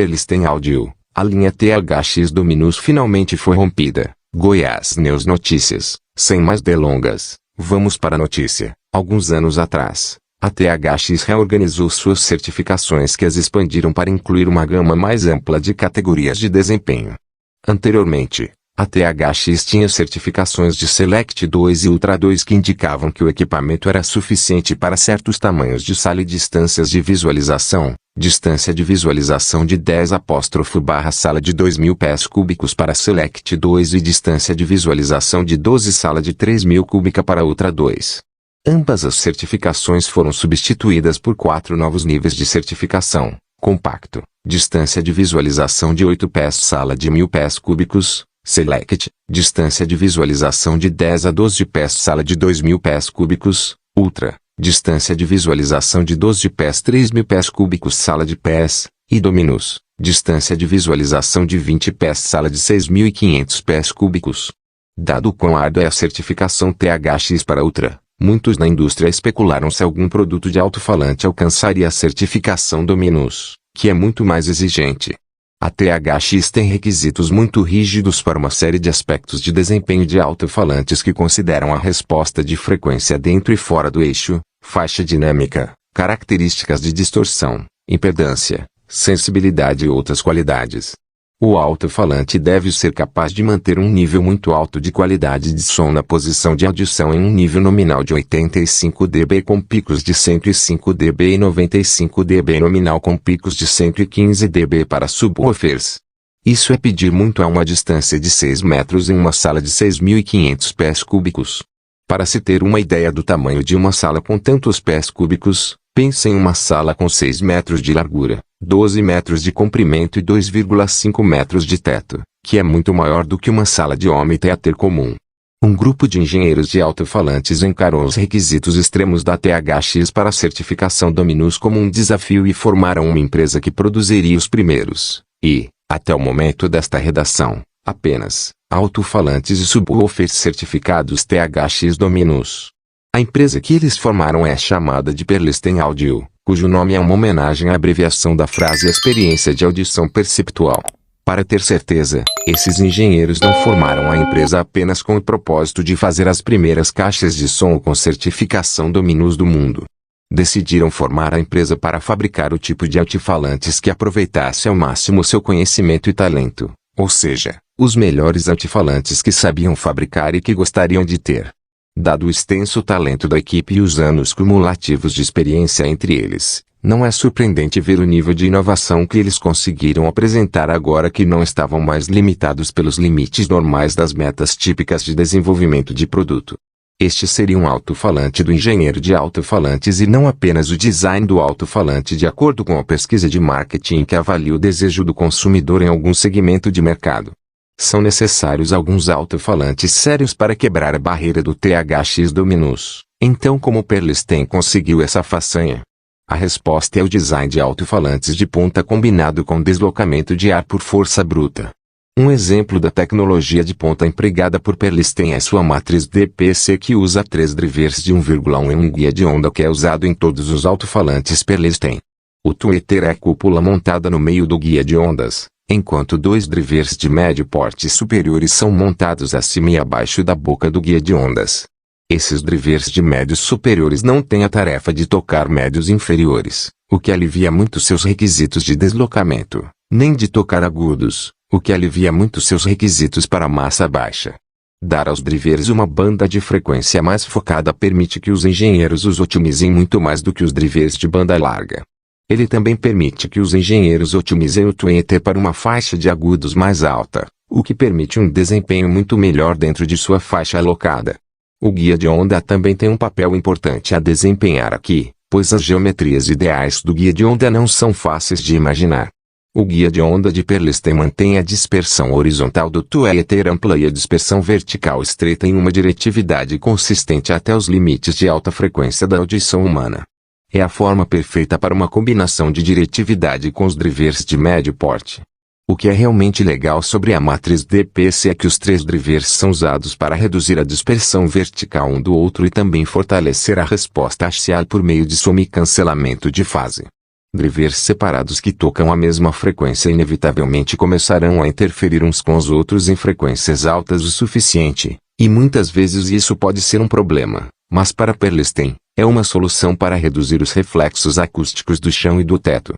Perlisten Audio, a linha THX Dominus finalmente foi rompida. Goiás News Notícias. Sem mais delongas, vamos para a notícia. Alguns anos atrás, a THX reorganizou suas certificações que as expandiram para incluir uma gama mais ampla de categorias de desempenho. Anteriormente, a THX tinha certificações de Select 2 e Ultra 2 que indicavam que o equipamento era suficiente para certos tamanhos de sala e distâncias de visualização. Distância de visualização de 10/sala de 2.000 pés cúbicos para Select 2 e distância de visualização de 12 sala de 3.000 cúbica para Ultra 2. Ambas as certificações foram substituídas por 4 novos níveis de certificação: Compacto, distância de visualização de 8 pés sala de 1.000 pés cúbicos, Select, distância de visualização de 10 a 12 pés sala de 2.000 pés cúbicos, Ultra, distância de visualização de 12 pés 3.000 pés cúbicos sala de pés, e Dominus, distância de visualização de 20 pés sala de 6.500 pés cúbicos. Dado o quão árdua é a certificação THX para Ultra, muitos na indústria especularam se algum produto de alto-falante alcançaria a certificação Dominus, que é muito mais exigente. A THX tem requisitos muito rígidos para uma série de aspectos de desempenho de alto-falantes que consideram a resposta de frequência dentro e fora do eixo, faixa dinâmica, características de distorção, impedância, sensibilidade e outras qualidades. O alto-falante deve ser capaz de manter um nível muito alto de qualidade de som na posição de audição em um nível nominal de 85 dB com picos de 105 dB e 95 dB nominal com picos de 115 dB para subwoofers. Isso é pedir muito a uma distância de 6 metros em uma sala de 6.500 pés cúbicos. Para se ter uma ideia do tamanho de uma sala com tantos pés cúbicos, pense em uma sala com 6 metros de largura, 12 metros de comprimento e 2,5 metros de teto, que é muito maior do que uma sala de home theater comum. Um grupo de engenheiros de alto-falantes encarou os requisitos extremos da THX para a certificação Dominus como um desafio e formaram uma empresa que produziria os primeiros, e, até o momento desta redação, apenas, alto-falantes e subwoofers certificados THX Dominus. A empresa que eles formaram é chamada de Perlisten Audio, cujo nome é uma homenagem à abreviação da frase experiência de audição perceptual. Para ter certeza, esses engenheiros não formaram a empresa apenas com o propósito de fazer as primeiras caixas de som com certificação Dominus do mundo. Decidiram formar a empresa para fabricar o tipo de altifalantes que aproveitasse ao máximo seu conhecimento e talento, ou seja, os melhores altifalantes que sabiam fabricar e que gostariam de ter. Dado o extenso talento da equipe e os anos cumulativos de experiência entre eles, não é surpreendente ver o nível de inovação que eles conseguiram apresentar agora que não estavam mais limitados pelos limites normais das metas típicas de desenvolvimento de produto. Este seria um alto-falante do engenheiro de alto-falantes e não apenas o design do alto-falante de acordo com a pesquisa de marketing que avalia o desejo do consumidor em algum segmento de mercado. São necessários alguns alto-falantes sérios para quebrar a barreira do THX Dominus. Então como Perlisten conseguiu essa façanha? A resposta é o design de alto-falantes de ponta combinado com deslocamento de ar por força bruta. Um exemplo da tecnologia de ponta empregada por Perlisten é sua matriz DPC que usa 3 drivers de 1,1 em um guia de onda que é usado em todos os alto-falantes Perlisten. O tweeter é a cúpula montada no meio do guia de ondas, enquanto 2 drivers de médio porte superiores são montados acima e abaixo da boca do guia de ondas. Esses drivers de médios superiores não têm a tarefa de tocar médios inferiores, o que alivia muito seus requisitos de deslocamento, nem de tocar agudos, o que alivia muito seus requisitos para massa baixa. Dar aos drivers uma banda de frequência mais focada permite que os engenheiros os otimizem muito mais do que os drivers de banda larga. Ele também permite que os engenheiros otimizem o tweeter para uma faixa de agudos mais alta, o que permite um desempenho muito melhor dentro de sua faixa alocada. O guia de onda também tem um papel importante a desempenhar aqui, pois as geometrias ideais do guia de onda não são fáceis de imaginar. O guia de onda de Perlisten mantém a dispersão horizontal do tweeter ampla e a dispersão vertical estreita em uma diretividade consistente até os limites de alta frequência da audição humana. É a forma perfeita para uma combinação de diretividade com os drivers de médio porte. O que é realmente legal sobre a matriz DPC é que os 3 drivers são usados para reduzir a dispersão vertical um do outro e também fortalecer a resposta axial por meio de soma e cancelamento de fase. Drivers separados que tocam a mesma frequência inevitavelmente começarão a interferir uns com os outros em frequências altas o suficiente, e muitas vezes isso pode ser um problema, mas para Perlstein, é uma solução para reduzir os reflexos acústicos do chão e do teto.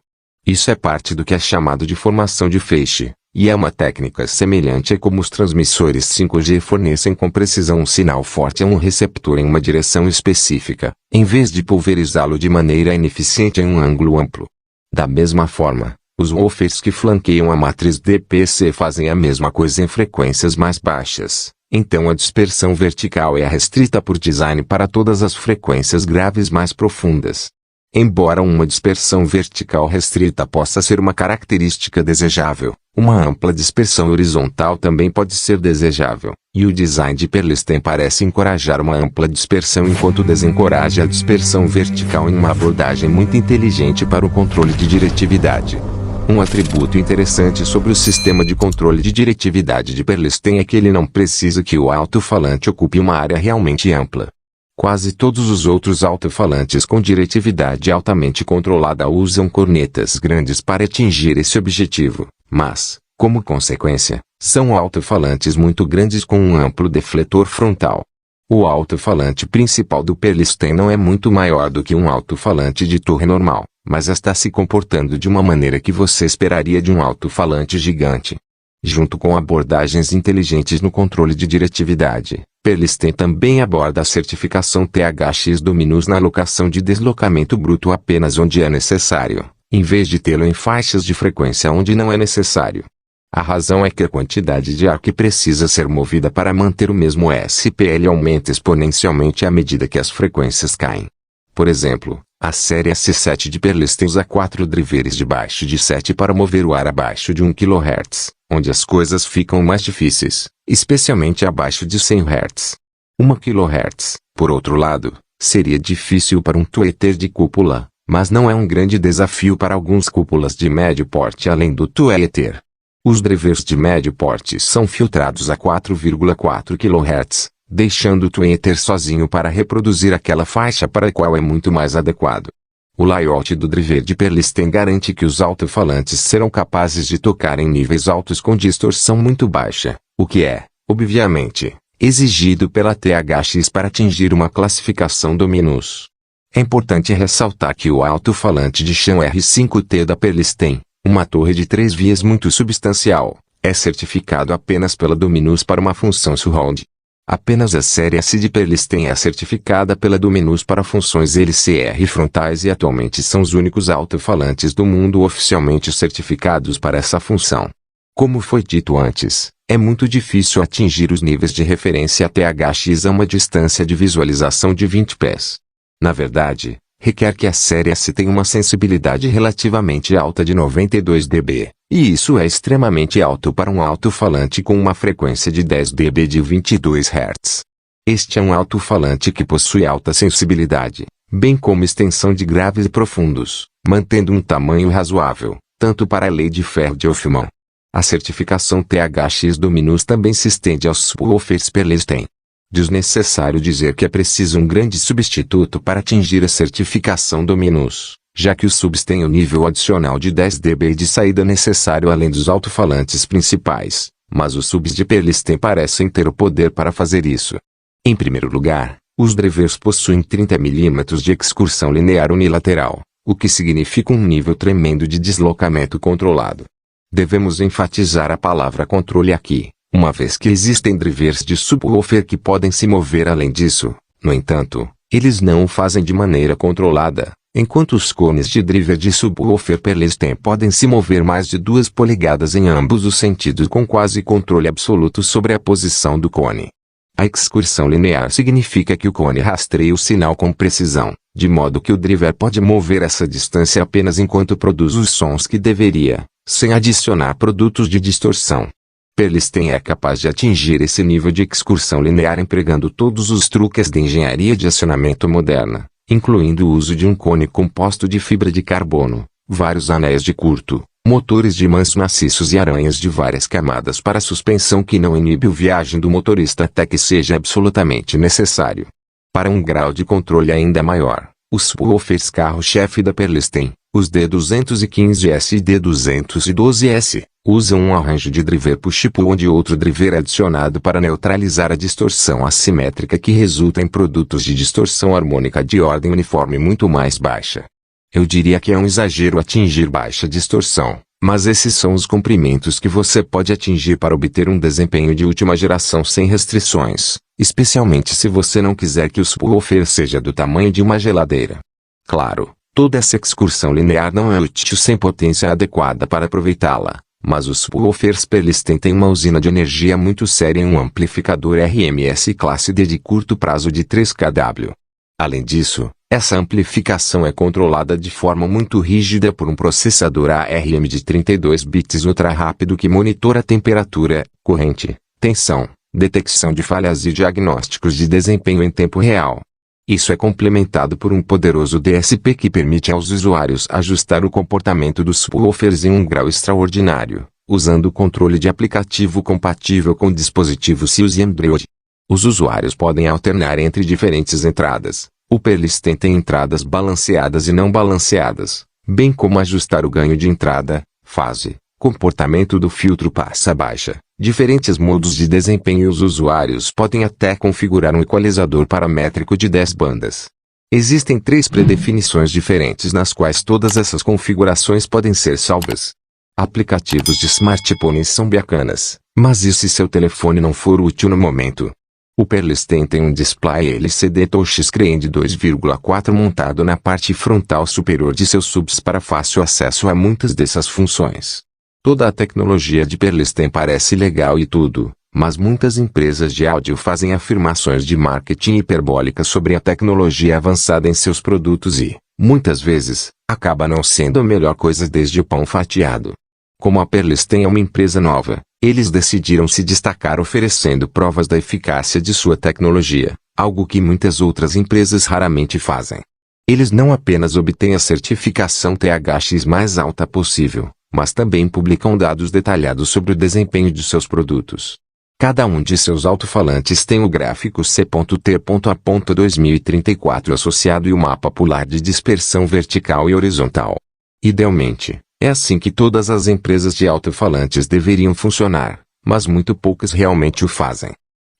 Isso é parte do que é chamado de formação de feixe, e é uma técnica semelhante a como os transmissores 5G fornecem com precisão um sinal forte a um receptor em uma direção específica, em vez de pulverizá-lo de maneira ineficiente em um ângulo amplo. Da mesma forma, os woofers que flanqueiam a matriz DPC fazem a mesma coisa em frequências mais baixas, então a dispersão vertical é restrita por design para todas as frequências graves mais profundas. Embora uma dispersão vertical restrita possa ser uma característica desejável, uma ampla dispersão horizontal também pode ser desejável, e o design de Perlstein parece encorajar uma ampla dispersão enquanto desencoraja a dispersão vertical em uma abordagem muito inteligente para o controle de diretividade. Um atributo interessante sobre o sistema de controle de diretividade de Perlstein é que ele não precisa que o alto-falante ocupe uma área realmente ampla. Quase todos os outros alto-falantes com diretividade altamente controlada usam cornetas grandes para atingir esse objetivo, mas, como consequência, são alto-falantes muito grandes com um amplo defletor frontal. O alto-falante principal do Perlstein não é muito maior do que um alto-falante de torre normal, mas está se comportando de uma maneira que você esperaria de um alto-falante gigante. Junto com abordagens inteligentes no controle de diretividade, Perlstein também aborda a certificação THX-Dominus na alocação de deslocamento bruto apenas onde é necessário, em vez de tê-lo em faixas de frequência onde não é necessário. A razão é que a quantidade de ar que precisa ser movida para manter o mesmo SPL aumenta exponencialmente à medida que as frequências caem. Por exemplo, a série S7 de Perlstein usa 4 drivers de baixo de 7 para mover o ar abaixo de 1 kHz, onde as coisas ficam mais difíceis, especialmente abaixo de 100 Hz. 1 kHz, por outro lado, seria difícil para um tweeter de cúpula, mas não é um grande desafio para alguns cúpulas de médio porte além do tweeter. Os drivers de médio porte são filtrados a 4,4 kHz, deixando o tweeter sozinho para reproduzir aquela faixa para a qual é muito mais adequado. O layout do driver de Perlstein garante que os alto-falantes serão capazes de tocar em níveis altos com distorção muito baixa, o que é, obviamente, exigido pela THX para atingir uma classificação Dominus. É importante ressaltar que o alto-falante de chão R5T da Perlstein, uma torre de 3 vias muito substancial, é certificado apenas pela Dominus para uma função surround. Apenas a série S de Perlstein é certificada pela Dominus para funções LCR frontais e atualmente são os únicos alto-falantes do mundo oficialmente certificados para essa função. Como foi dito antes, é muito difícil atingir os níveis de referência THX a uma distância de visualização de 20 pés. Na verdade, requer que a série S tenha uma sensibilidade relativamente alta de 92 dB, e isso é extremamente alto para um alto-falante com uma frequência de 10 dB de 22 Hz. Este é um alto-falante que possui alta sensibilidade, bem como extensão de graves e profundos, mantendo um tamanho razoável, tanto para a lei de ferro de Hoffman. A certificação THX-Dominus também se estende aos subwoofers Perlstein. Desnecessário dizer que é preciso um grande substituto para atingir a certificação Dominus, já que os subs têm o nível adicional de 10 dB de saída necessário além dos alto-falantes principais, mas os subs de Perlstein parecem ter o poder para fazer isso. Em primeiro lugar, os drivers possuem 30 mm de excursão linear unilateral, o que significa um nível tremendo de deslocamento controlado. Devemos enfatizar a palavra controle aqui, uma vez que existem drivers de subwoofer que podem se mover além disso. No entanto, eles não o fazem de maneira controlada, enquanto os cones de driver de subwoofer Perlstein podem se mover mais de 2 polegadas em ambos os sentidos com quase controle absoluto sobre a posição do cone. A excursão linear significa que o cone rastreia o sinal com precisão, de modo que o driver pode mover essa distância apenas enquanto produz os sons que deveria, sem adicionar produtos de distorção. Perlstein é capaz de atingir esse nível de excursão linear empregando todos os truques de engenharia de acionamento moderna, incluindo o uso de um cone composto de fibra de carbono, vários anéis de curto, motores de ímãs maciços e aranhas de várias camadas para suspensão que não inibe o viagem do motorista até que seja absolutamente necessário. Para um grau de controle ainda maior, os subwoofers carro-chefe da Perlstein, Os D215S e D212S usam um arranjo de driver push-pull onde outro driver é adicionado para neutralizar a distorção assimétrica que resulta em produtos de distorção harmônica de ordem uniforme muito mais baixa. Eu diria que é um exagero atingir baixa distorção, mas esses são os comprimentos que você pode atingir para obter um desempenho de última geração sem restrições, especialmente se você não quiser que o subwoofer seja do tamanho de uma geladeira. Claro, toda essa excursão linear não é útil sem potência adequada para aproveitá-la, mas os subwoofers Perlisten têm uma usina de energia muito séria em um amplificador RMS classe D de curto prazo de 3 kW. Além disso, essa amplificação é controlada de forma muito rígida por um processador ARM de 32 bits ultra rápido que monitora temperatura, corrente, tensão, detecção de falhas e diagnósticos de desempenho em tempo real. Isso é complementado por um poderoso DSP que permite aos usuários ajustar o comportamento dos subwoofers em um grau extraordinário, usando o controle de aplicativo compatível com dispositivos iOS e Android. Os usuários podem alternar entre diferentes entradas. O Perlisten tem entradas balanceadas e não balanceadas, bem como ajustar o ganho de entrada, fase, comportamento do filtro passa-baixa, diferentes modos de desempenho e os usuários podem até configurar um equalizador paramétrico de 10 bandas. Existem 3 predefinições diferentes nas quais todas essas configurações podem ser salvas. Aplicativos de smartphones são bacanas, mas e se seu telefone não for útil no momento? O Perlisten tem um display LCD touchscreen de 2,4 montado na parte frontal superior de seus subs para fácil acesso a muitas dessas funções. Toda a tecnologia de Perlisten parece legal e tudo, mas muitas empresas de áudio fazem afirmações de marketing hiperbólicas sobre a tecnologia avançada em seus produtos e, muitas vezes, acaba não sendo a melhor coisa desde o pão fatiado. Como a Perlisten é uma empresa nova, eles decidiram se destacar oferecendo provas da eficácia de sua tecnologia, algo que muitas outras empresas raramente fazem. Eles não apenas obtêm a certificação THX mais alta possível, mas também publicam dados detalhados sobre o desempenho de seus produtos. Cada um de seus alto-falantes tem o gráfico C.T.A. 2034 associado e o mapa polar de dispersão vertical e horizontal. Idealmente, é assim que todas as empresas de alto-falantes deveriam funcionar, mas muito poucas realmente o fazem.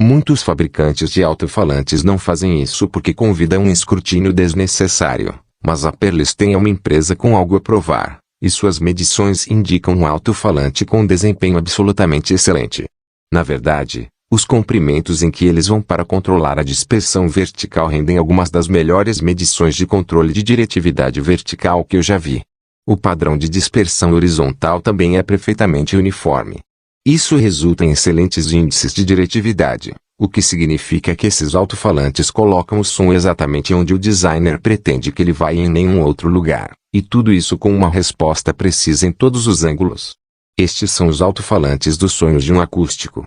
Muitos fabricantes de alto-falantes não fazem isso porque convidam um escrutínio desnecessário, mas a Perlisten é uma empresa com algo a provar, e suas medições indicam um alto-falante com desempenho absolutamente excelente. Na verdade, os comprimentos em que eles vão para controlar a dispersão vertical rendem algumas das melhores medições de controle de diretividade vertical que eu já vi. O padrão de dispersão horizontal também é perfeitamente uniforme. Isso resulta em excelentes índices de diretividade, o que significa que esses alto-falantes colocam o som exatamente onde o designer pretende que ele vá e em nenhum outro lugar, e tudo isso com uma resposta precisa em todos os ângulos. Estes são os alto-falantes dos sonhos de um acústico.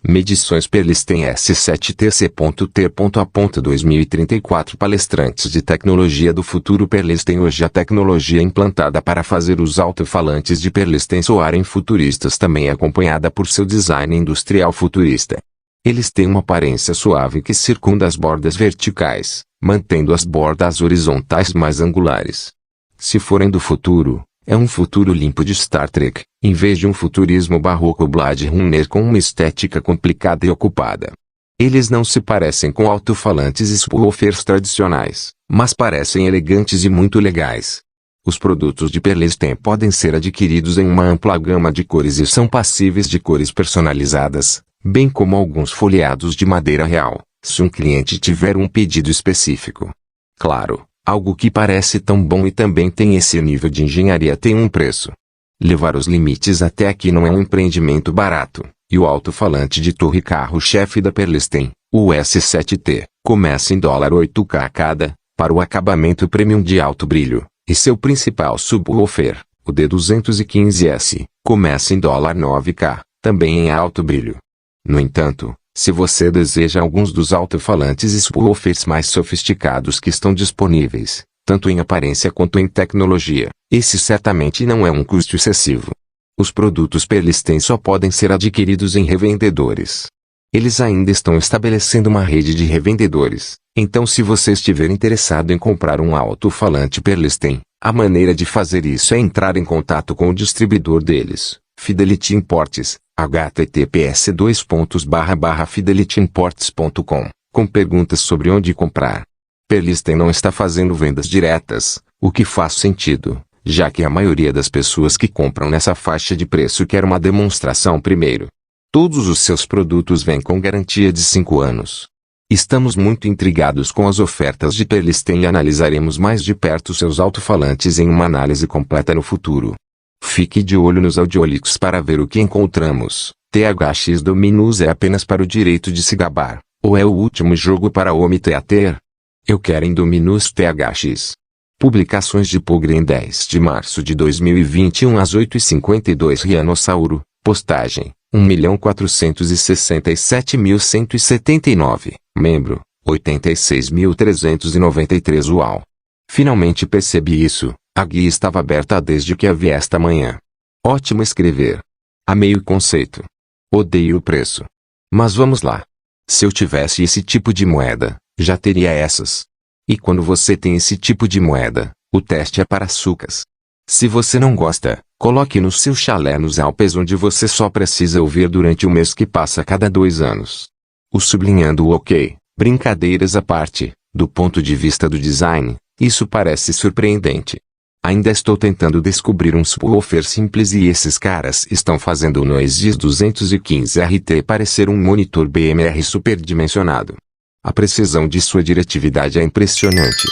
Medições Perlisten S7TC.T.A. 2034 Palestrantes de tecnologia do futuro Perlisten hoje a tecnologia implantada para fazer os alto-falantes de Perlisten soarem futuristas também é acompanhada por seu design industrial futurista. Eles têm uma aparência suave que circunda as bordas verticais, mantendo as bordas horizontais mais angulares. Se forem do futuro, é um futuro limpo de Star Trek, em vez de um futurismo barroco Blade Runner com uma estética complicada e ocupada. Eles não se parecem com alto-falantes e subwoofers tradicionais, mas parecem elegantes e muito legais. Os produtos de Perlisten podem ser adquiridos em uma ampla gama de cores e são passíveis de cores personalizadas, bem como alguns folheados de madeira real, se um cliente tiver um pedido específico. Claro, algo que parece tão bom e também tem esse nível de engenharia tem um preço. Levar os limites até aqui não é um empreendimento barato, e o alto-falante de torre carro-chefe da Perlisten, o S7T, começa em $8K cada, para o acabamento premium de alto brilho, e seu principal subwoofer, o D215S, começa em $9K, também em alto brilho. No entanto, se você deseja alguns dos alto-falantes e subwoofers mais sofisticados que estão disponíveis, tanto em aparência quanto em tecnologia, esse certamente não é um custo excessivo. Os produtos Perlisten só podem ser adquiridos em revendedores. Eles ainda estão estabelecendo uma rede de revendedores, então se você estiver interessado em comprar um alto-falante Perlisten, A maneira de fazer isso é entrar em contato com o distribuidor deles, Fidelity Imports, https://fidelityimports.com, com perguntas sobre onde comprar. Perlisten não está fazendo vendas diretas, o que faz sentido, já que a maioria das pessoas que compram nessa faixa de preço quer uma demonstração primeiro. Todos os seus produtos vêm com garantia de 5 anos. Estamos muito intrigados com as ofertas de Perlisten e analisaremos mais de perto seus alto-falantes em uma análise completa no futuro. Fique de olho nos audiolix para ver o que encontramos. THX Dominus é apenas para o direito de se gabar, ou é o último jogo para homem teater? Eu quero em Dominus THX. Publicações de Pogre em 10 de março de 2021 às 8h52 Rianossauro, postagem, 1.467.179, membro, 86.393 UAU. Finalmente percebi isso, a guia estava aberta desde que a vi esta manhã. Ótimo escrever. Amei o conceito. Odeio o preço. Mas vamos lá. Se eu tivesse esse tipo de moeda, já teria essas. E quando você tem esse tipo de moeda, o teste é para sucas. Se você não gosta, coloque no seu chalé nos Alpes onde você só precisa ouvir durante o mês que passa a cada 2 anos. O sublinhando o ok, brincadeiras à parte, do ponto de vista do design, isso parece surpreendente. Ainda estou tentando descobrir um subwoofer simples e esses caras estão fazendo o Noise 215 RT parecer um monitor BMR superdimensionado. A precisão de sua diretividade é impressionante.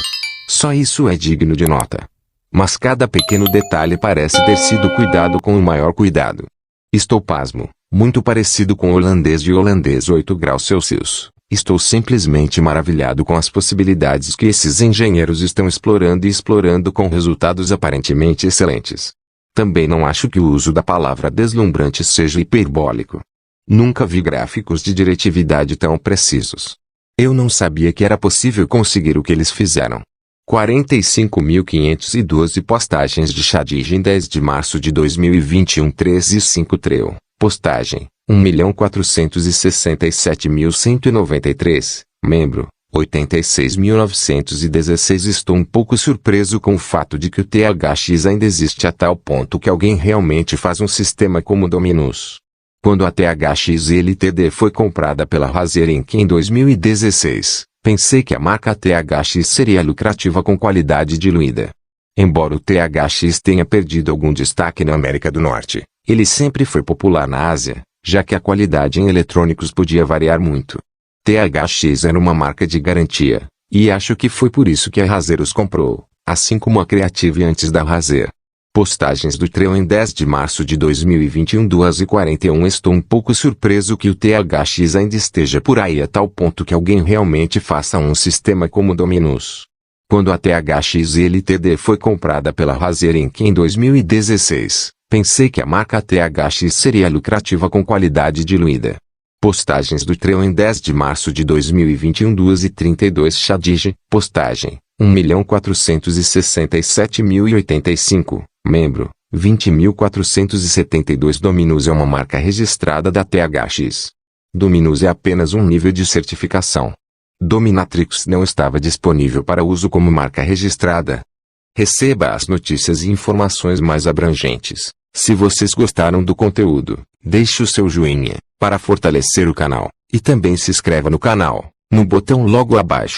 Só isso é digno de nota. Mas cada pequeno detalhe parece ter sido cuidado com o maior cuidado. Estou pasmo, muito parecido com o holandês de holandês 8 graus Celsius. Estou simplesmente maravilhado com as possibilidades que esses engenheiros estão explorando com resultados aparentemente excelentes. Também não acho que o uso da palavra deslumbrante seja hiperbólico. Nunca vi gráficos de diretividade tão precisos. Eu não sabia que era possível conseguir o que eles fizeram. 45.512 postagens de Shadig em 10 de março de 2021 13,5 Treu. Postagem, 1.467.193, membro, 86.916. Estou um pouco surpreso com o fato de que o THX ainda existe a tal ponto que alguém realmente faz um sistema como o Dominus. Quando a THX Ltd foi comprada pela Razer Inc. em 2016, pensei que a marca THX seria lucrativa com qualidade diluída. Embora o THX tenha perdido algum destaque na América do Norte, ele sempre foi popular na Ásia, já que a qualidade em eletrônicos podia variar muito. THX era uma marca de garantia, e acho que foi por isso que a Razer os comprou, assim como a Creative antes da Razer. Postagens do Treu em 10 de março de 2021 2h41. Estou um pouco surpreso que o THX ainda esteja por aí a tal ponto que alguém realmente faça um sistema como o Dominus. Quando a THX Ltd foi comprada pela Razer Inc. em 2016, pensei que a marca THX seria lucrativa com qualidade diluída. Postagens do Treu em 10 de março de 2021 2h32 Shadig, postagem, 1.467.085, membro, 20.472. Dominus é uma marca registrada da THX. Dominus é apenas um nível de certificação. Dominatrix não estava disponível para uso como marca registrada. Receba as notícias e informações mais abrangentes. Se vocês gostaram do conteúdo, deixe o seu joinha, para fortalecer o canal, e também se inscreva no canal, no botão logo abaixo.